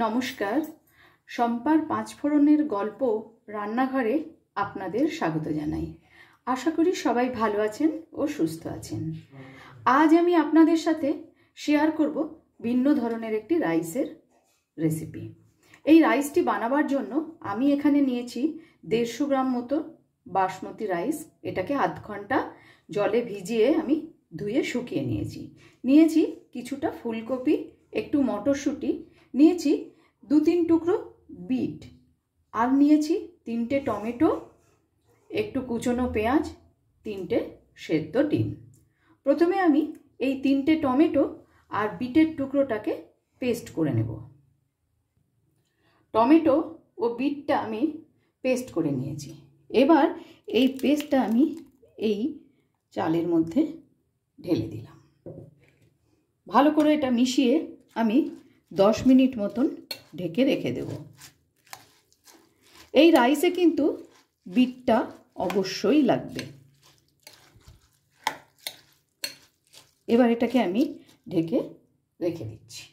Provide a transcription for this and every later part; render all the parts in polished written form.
নমস্কার, শম্পার পাঁচফোড়নের গল্প রান্নাঘরে আপনাদের স্বাগত জানাই। আশা করি সবাই ভালো আছেন ও সুস্থ আছেন। আজ আমি আপনাদের সাথে শেয়ার করব ভিন্ন ধরনের একটি রাইসের রেসিপি। এই রাইসটি বানাবার জন্য আমি এখানে নিয়েছি 150 গ্রাম মতো বাসমতি রাইস। এটাকে আধ ঘন্টা জলে ভিজিয়ে আমি ধুয়ে শুকিয়ে নিয়েছি কিছুটা ফুলকপি, একটু মটরশুঁটি, নিয়েছি 2-3 টুকরো বিট, আর নিয়েছি 3টে টমেটো, একটু কুচনো পেঁয়াজ, 3টে সেদ্ধ ডিম। প্রথমে আমি এই 3টে টমেটো আর বিটের টুকরোটাকে পেস্ট করে নেব। টমেটো ও বিটটা আমি পেস্ট করে নিয়েছি। এবার এই পেস্টটা আমি এই চালের মধ্যে ঢেলে দিলাম। ভালো করে এটা মিশিয়ে আমি 10 মিনিট মতন ঢেকে রেখে দেব। এই রাইসে কিন্তু বিটটা অবশ্যই লাগবে। এবার এটাকে আমি ঢেকে রেখে দিচ্ছি।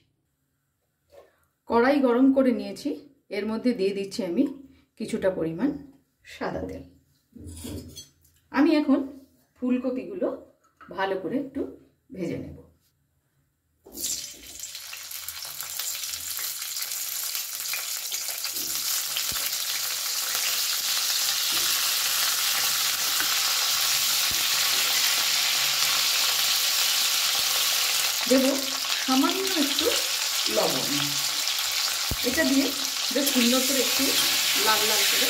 কড়াই গরম করে নিয়েছি, এর মধ্যে দিয়ে দিচ্ছি আমি কিছুটা পরিমাণ সাদা তেল। আমি এখন ফুলকপিগুলো ভালো করে একটু ভেজে নেব। দেব সামান্য একটু লবণ। এটা দিয়ে বেশ সুন্দর করে একটু লাল লাল করে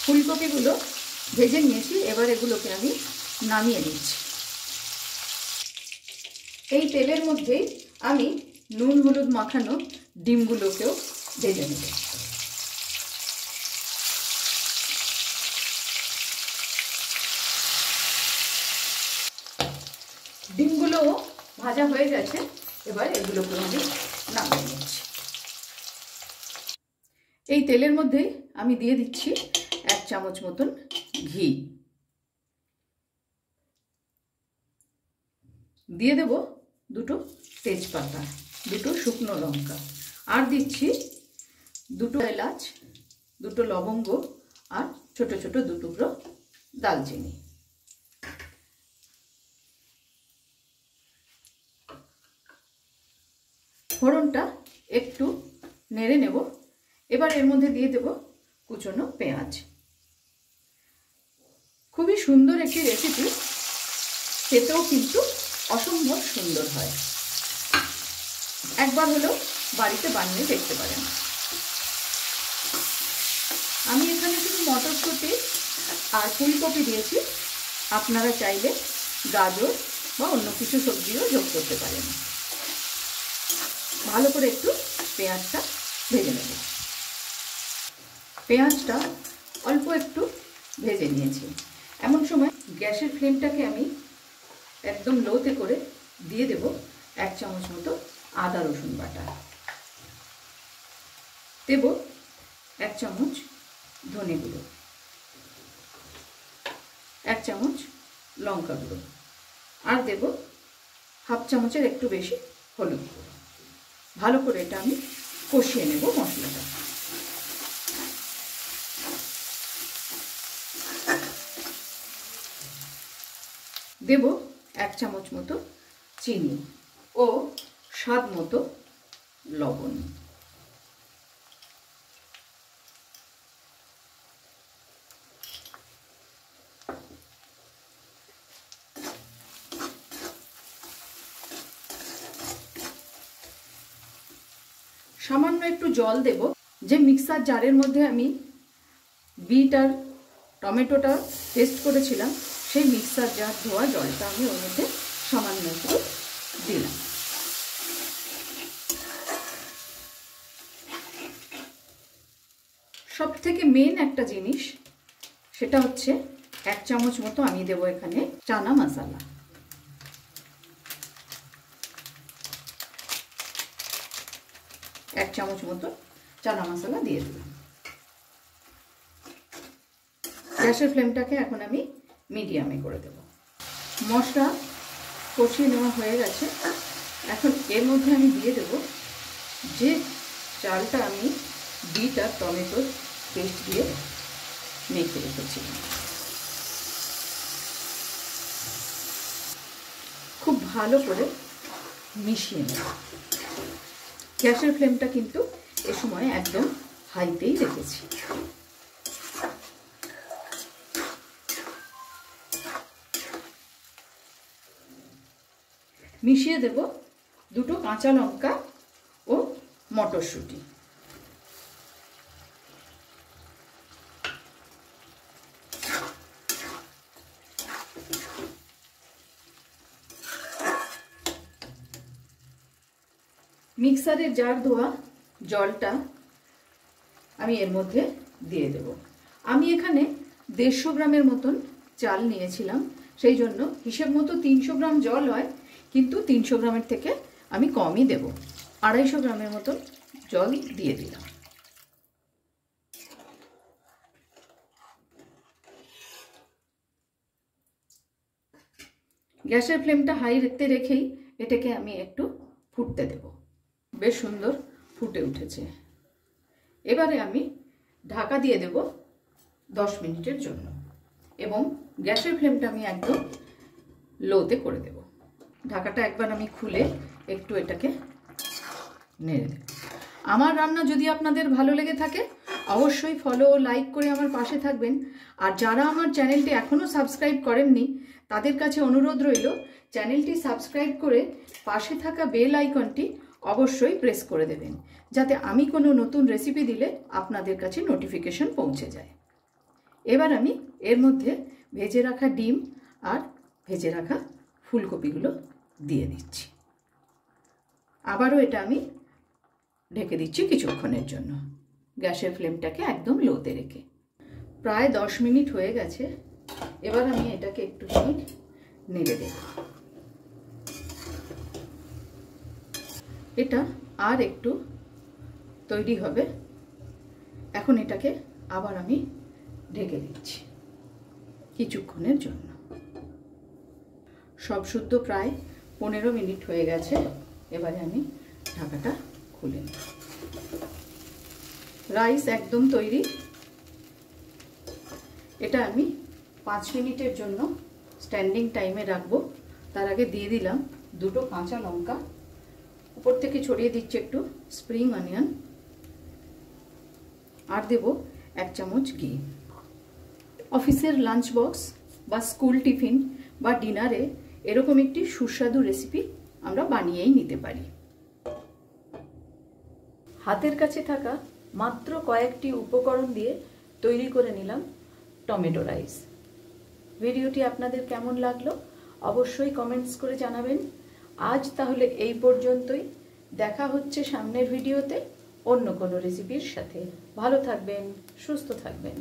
ফুলকপিগুলো ভেজে নিয়েছি। এবার এগুলোকে আমি নামিয়ে নিচ্ছি। এই তেলের মধ্যেই আমি নুন হলুদ মাখানো ডিমগুলোকেও ভেজে নেব। ডিমগুলোও ভাজা হয়ে গেছে। এবার এগুলোকে আমি নামিয়ে নিচ্ছি। এই তেলের মধ্যে আমি দিয়ে দিচ্ছি 1 চামচ মতন ঘি, দিয়ে দেব 2টো তেজপাতা, 2টো শুকনো লঙ্কা, আর দিচ্ছি 2টো এলাচ, 2টো লবঙ্গ, আর ছোট ছোট 2 টুকরো দালচিনি। ফোড়নটা একটু নেড়ে নেব। এবার এর মধ্যে দিয়ে দেব কুচনো পেঁয়াজ। খুবই সুন্দর একটি রেসিপি, খেতেও কিন্তু অসম্ভব সুন্দর হয়। একবার হলেও বাড়িতে বানিয়ে দেখতে পারেন। আমি এখানে শুধু মটরশুঁটি আর ফুলকপি দিয়েছি, আপনারা চাইলে গাজর বা অন্য কিছু সবজিও যোগ করতে পারেন। ভালো করে একটু পেঁয়াজটা ভেজে নেব। পেঁয়াজটা অল্প একটু ভেজে নিয়েছি। এমন সময় গ্যাসের ফ্লেমটাকে আমি একদম লোতে করে দিয়ে দেব 1 চামচ মতো আদা রসুন বাটা, দেব 1 চামচ ধনে গুঁড়ো, 1 চামচ লঙ্কা গুঁড়ো, আর দেব 1/2 চামচের একটু বেশি হলুদ গুঁড়ো। ভালো করে এটা আমি কষিয়ে নেব মশলাটা। দেব 1 চামচ মতো চিনি ও স্বাদ মতো লবণ। সামান্য একটু জল দেব। যে মিক্সার জারের মধ্যে আমি বিট আর টমেটোটা পেস্ট করেছিলাম, সেই মিক্সার জার ধোয়া জলটা আমি ওর মধ্যে সামান্য একটু দিলাম। সব থেকে মেন একটা জিনিস, সেটা হচ্ছে 1 চামচ মতো আমি দেব এখানে চানা মশলা। এক চামচ মতো চানা মশলা দিয়ে দিলাম। গ্যাসের ফ্লেমটাকে এখন আমি মিডিয়ামে করে দেব। মশলা কষিয়ে নেওয়া হয়ে গেছে। এখন এর মধ্যে আমি দিয়ে দেব যে চালটা আমি বিট আর টমেটোর পেস্ট দিয়ে মেখে রেখেছিলাম। খুব ভালো করে মিশিয়ে নেব। গ্যাসের ফ্লেমটা কিন্তু এ সময় একদম হাইতেই রেখেছি। মিশিয়ে দেব দুটো কাঁচা লঙ্কা ও মটরশুঁটি। মিক্সারের জার ধোয়া জলটা আমি এর মধ্যে দিয়ে দেব। আমি এখানে 150 গ্রামের মতন চাল নিয়েছিলাম, সেই জন্য হিসেব মতো 300 গ্রাম জল হয়, কিন্তু 300 গ্রামের থেকে আমি কমই দেব। 250 গ্রামের মতন জল দিয়ে দিলাম। গ্যাসের ফ্লেমটা হাইতে রেখেই এটাকে আমি একটু ফুটতে দেব। বেশ সুন্দর ফুটে উঠেছে। এবারে আমি ঢাকা দিয়ে দেব 10 মিনিটের জন্য এবং গ্যাসের ফ্লেমটা আমি একদম লোতে করে দেব। ঢাকাটা একবার আমি খুলে একটু এটাকে নেড়ে দেব। আমার রান্না যদি আপনাদের ভালো লেগে থাকে অবশ্যই ফলো ও লাইক করে আমার পাশে থাকবেন। আর যারা আমার চ্যানেলটি এখনও সাবস্ক্রাইব করেননি তাদের কাছে অনুরোধ রইল চ্যানেলটি সাবস্ক্রাইব করে পাশে থাকা বেল আইকনটি অবশ্যই প্রেস করে দেবেন, যাতে আমি কোনো নতুন রেসিপি দিলে আপনাদের কাছে নোটিফিকেশন পৌঁছে যায়। এবার আমি এর মধ্যে ভেজে রাখা ডিম আর ভেজে রাখা ফুলকপিগুলো দিয়ে দিচ্ছি। আবারও এটা আমি ঢেকে দিচ্ছি কিছুক্ষণের জন্য, গ্যাসের ফ্লেমটাকে একদম লোতে রেখে। প্রায় 10 মিনিট হয়ে গেছে। এবার আমি এটাকে একটুখানি নেড়ে দেব। এটা আর একটু তৈরি হবে। এখন এটাকে আবার আমি ঢেকে দিচ্ছি কিছুক্ষণের জন্য। সব শুদ্ধ প্রায় 15 মিনিট হয়ে গেছে। এবারে আমি ঢাকাটা খুলে নেব। রাইস একদম তৈরি। এটা আমি 5 মিনিটের জন্য স্ট্যান্ডিং টাইমে রাখবো। তার আগে দিয়ে দিলাম দুটো কাঁচা লঙ্কা, উপর থেকে ছড়িয়ে দিচ্ছি একটু স্প্রিং অনিয়ন, আর দেব 1 চামচ ঘি। অফিসের লাঞ্চ বক্স বা স্কুল টিফিন বা ডিনারে এরকম একটি সুস্বাদু রেসিপি আমরা বানিয়েই নিতে পারি। হাতের কাছে থাকা মাত্র কয়েকটি উপকরণ দিয়ে তৈরি করে নিলাম টমেটো রাইস। ভিডিওটি আপনাদের কেমন লাগলো অবশ্যই কমেন্টস করে জানাবেন। আজ তাহলে এই পর্যন্তই। দেখা হচ্ছে সামনের ভিডিওতে অন্য কোনো রেসিপির সাথে। ভালো থাকবেন, সুস্থ থাকবেন।